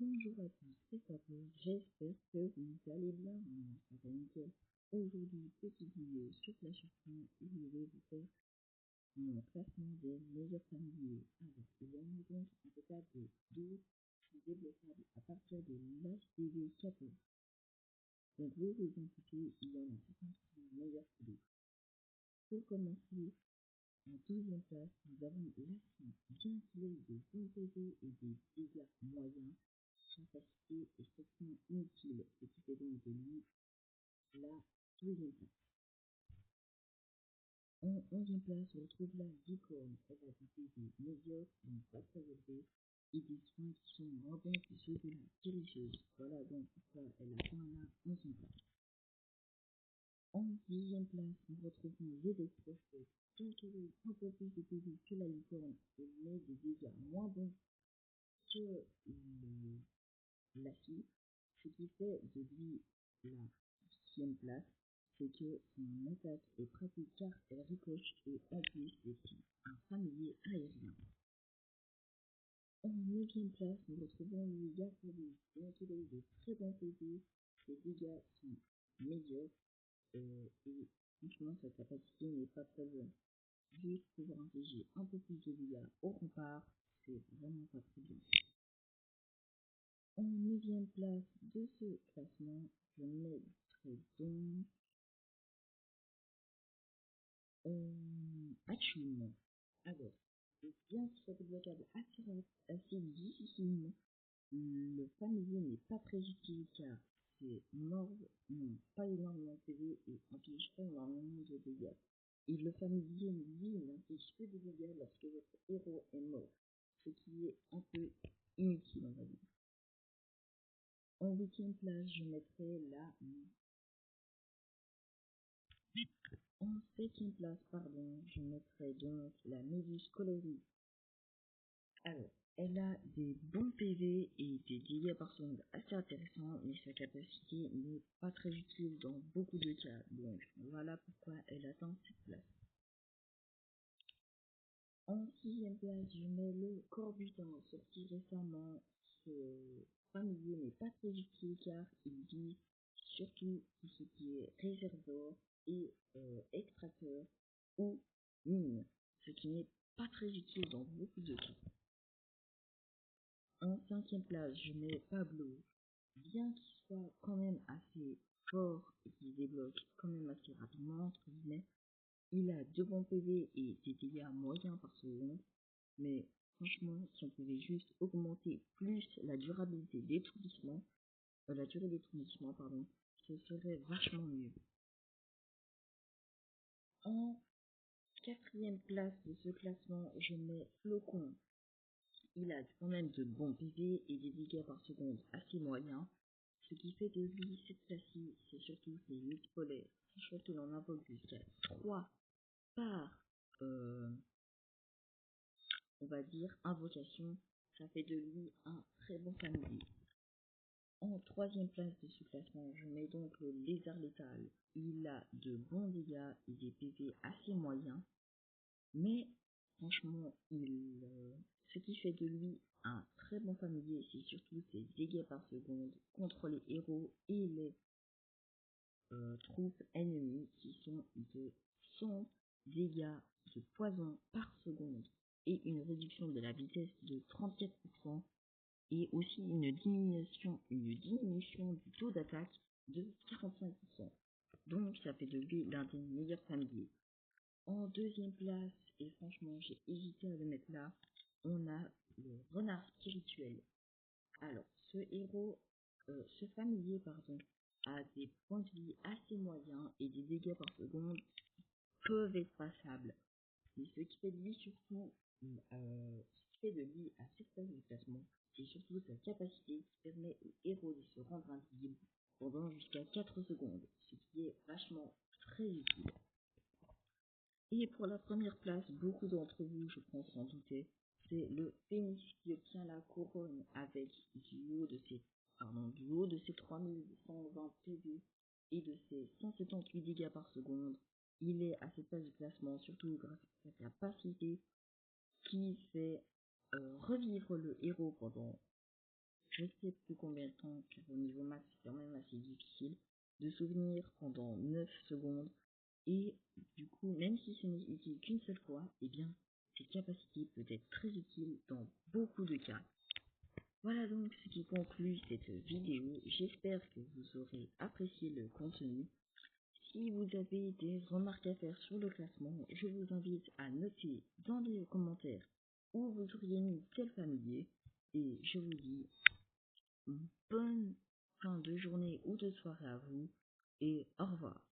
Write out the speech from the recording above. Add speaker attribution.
Speaker 1: Bonjour à tous, c'est Fabien, j'espère que vous allez bien. Moi, ça va nickel. Aujourd'hui, petite vidéo sur Clash of Clans où je vais vous faire mon classement des meilleurs familiers. Alors, il y en a donc un total de 12 débloquables à partir de l'HDV 14. Donc, vous vous en foutez, il y en a certains qui sont meilleurs que d'autres. Pour commencer, en 12e place, nous avons l'action bien qu'il ait de bons PV et des dégâts moyens. Sa capacité est strictement inutile, ce qui fait donc de lui la 12e place. En 11e place, on retrouve la licorne. Elle a des PV médiocres, donc pas très élevés, et des soins qui sont moins bons que ceux de la guérisseuse. Voilà donc pourquoi elle atteint la 11e place. En 10e place, nous retrouvons l'électrochoc. Bien qu'elle ait un peu plus de PV que la licorne, elle met des dégâts moins bons que l'acide, ce qui fait de lui la 10e place, c'est que son attaque est pratique car elle ricoche et en plus c'est un familier aérien. En 9e place, nous retrouvons le Yakubu, bien qu'il ait de très bons PV, ses dégâts sont médiocres et franchement sa capacité n'est pas très bonne. Juste pouvoir infliger un peu plus de dégâts au rempart, c'est vraiment pas très bien. En 9e place de ce classement, je mettrai donc Hachoum. Alors, bien qu'il soit débloquable assez difficilement, le familier n'est pas très utile car ses morts n'ont pas énormément de PV et n'infligent pas énormément de dégâts. Et le familier, lui, n'inflige que des dégâts lorsque votre héros est mort, ce qui est un peu inutile, on va dire. En 8e place, je mettrai la... En 7e place, pardon, je mettrai donc la Méduse Coloris. Alors, elle a des bons PV et des dégâts par seconde assez intéressants, mais sa capacité n'est pas très utile dans beaucoup de cas, donc voilà pourquoi elle atteint cette place. En 6e place, je mets le Corbutin, sorti récemment. Ce familier n'est pas très utile car il vise surtout tout ce qui est réservoir et extracteur ou mine, ce qui n'est pas très utile dans beaucoup de cas. En 5e place, je mets Pablo, bien qu'il soit quand même assez fort et qu'il débloque quand même assez rapidement, entre guillemets. Il a de bons PV et des dégâts moyens par seconde, mais franchement, si on pouvait juste augmenter plus la durabilité d'étourdissement, la durée d'étourdissement, pardon, ce serait vachement mieux. En 4e place de ce classement, je mets Flocon. Il a quand même de bons PV et des dégâts par seconde assez moyens. Ce qui fait de lui cette place-ci, c'est surtout ses mythes polaires. Sachant qu'il en invoque jusqu'à 3 par, on va dire, invocation. Ça fait de lui un très bon familier. En 3e place de ce classement, je mets donc le lézard létal. Il a de bons dégâts et des PV assez moyens. Mais franchement, ce qui fait de lui un très bon familier, c'est surtout ses dégâts par seconde contre les héros et les troupes ennemies qui sont de 100 dégâts de poison par seconde et une réduction de la vitesse de 34% et aussi une diminution du taux d'attaque de 45%. Donc ça fait de lui l'un des meilleurs familiers. En 2e place, et franchement j'ai hésité à le mettre là, on a le renard spirituel. Alors ce familier pardon, a des points de vie assez moyens et des dégâts par seconde peuvent être passables. Et ce qui fait de lui surtout, ce qui fait de lui à cette place de classement, c'est surtout sa capacité qui permet au héros de se rendre invisible pendant jusqu'à 4 secondes, ce qui est vachement très utile. Et pour la première place, beaucoup d'entre vous, je pense, s'en doutaient, c'est le Phénix qui obtient la couronne avec du haut de ses 3120 PV et de ses 178 dégâts par seconde. Il est à cette place de classement, surtout grâce à sa capacité qui fait revivre le héros pendant je sais plus combien de temps, car au niveau maths, c'est quand même assez difficile de souvenir pendant 9 secondes. Et du coup, même si ce n'est utile qu'une seule fois, eh bien, cette capacité peut être très utile dans beaucoup de cas. Voilà donc ce qui conclut cette vidéo. J'espère que vous aurez apprécié le contenu. Si vous avez des remarques à faire sur le classement, je vous invite à noter dans les commentaires où vous auriez mis tel familier. Et je vous dis bonne fin de journée ou de soirée à vous et au revoir.